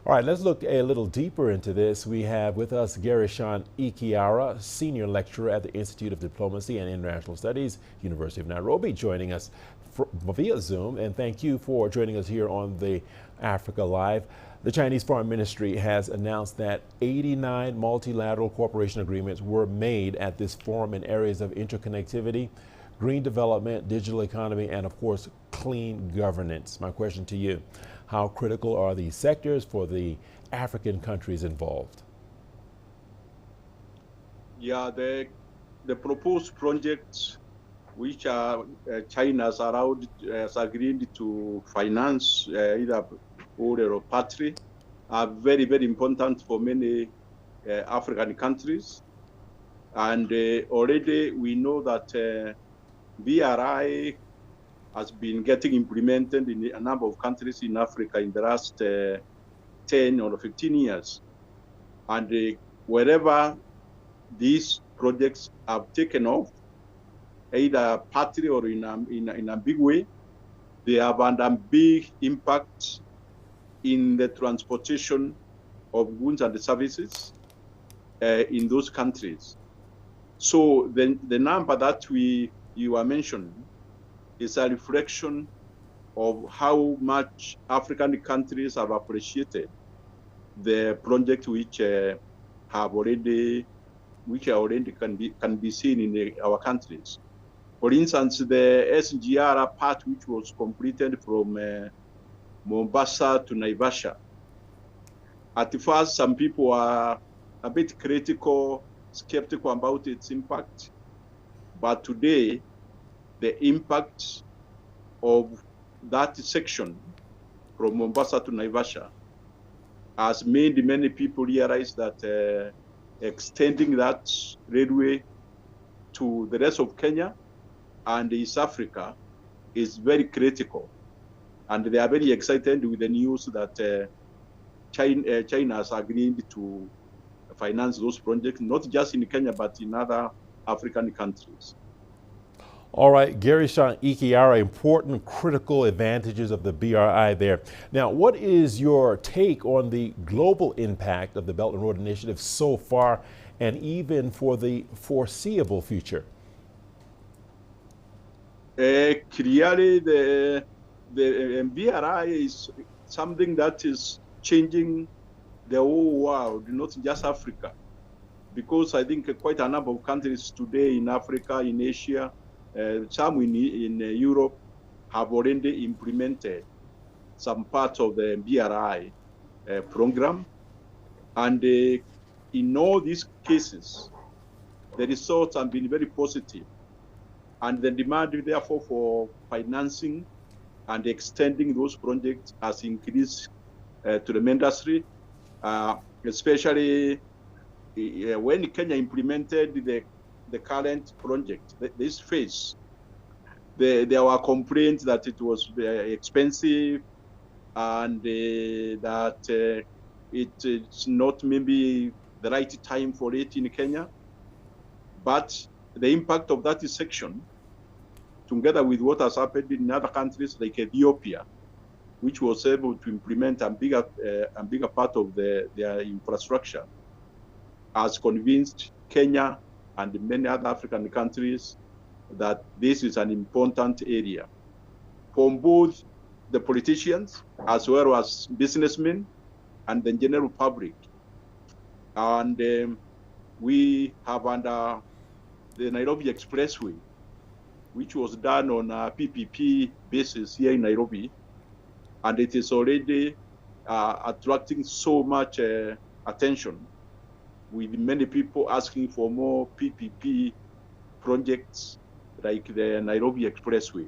All right, let's look a little deeper into this. We have with us Gerisshon Ikiara, senior lecturer at the Institute of Diplomacy and International Studies, University of Nairobi, joining us via Zoom. And thank you for joining us here on the Africa Live. The Chinese Foreign Ministry has announced that 89 multilateral cooperation agreements were made at this forum in areas of interconnectivity, green development, digital economy, and of course, clean governance. My question to you, how critical are these sectors for the African countries involved? Yeah, the proposed projects which are China's allowed has agreed to finance either order or partly are very, very important for many African countries. And already we know that BRI has been getting implemented in a number of countries in Africa in the last 10 or 15 years. And wherever these projects have taken off, either partly or in a big way, they have had a big impact in the transportation of goods and services in those countries. So the number that you are mentioning is a reflection of how much African countries have appreciated the project which are already can be seen in our countries. For instance, the SGR part which was completed from Mombasa to Naivasha. At first, some people are a bit critical, skeptical about its impact, but today, the impact of that section from Mombasa to Naivasha has made many people realize that extending that railway to the rest of Kenya and East Africa is very critical. And they are very excited with the news that China has agreed to finance those projects, not just in Kenya, but in other African countries. All right, Gerisshon Ikiara, important critical advantages of the BRI there. Now, what is your take on the global impact of the Belt and Road Initiative so far and even for the foreseeable future? Clearly, the BRI is something that is changing the whole world, not just Africa, because I think quite a number of countries today in Africa, in Asia, some in Europe have already implemented some parts of the BRI program. And in all these cases, the results have been very positive. And the demand, therefore, for financing and extending those projects has increased tremendously, especially when Kenya implemented the current project, this phase. There were complaints that it was expensive and that it's not maybe the right time for it in Kenya. But the impact of that section, together with what has happened in other countries like Ethiopia, which was able to implement a bigger part of their infrastructure, has convinced Kenya and many other African countries that this is an important area for both the politicians as well as businessmen and the general public. And we have under the Nairobi Expressway, which was done on a PPP basis here in Nairobi, and it is already attracting so much attention, with many people asking for more PPP projects like the Nairobi Expressway.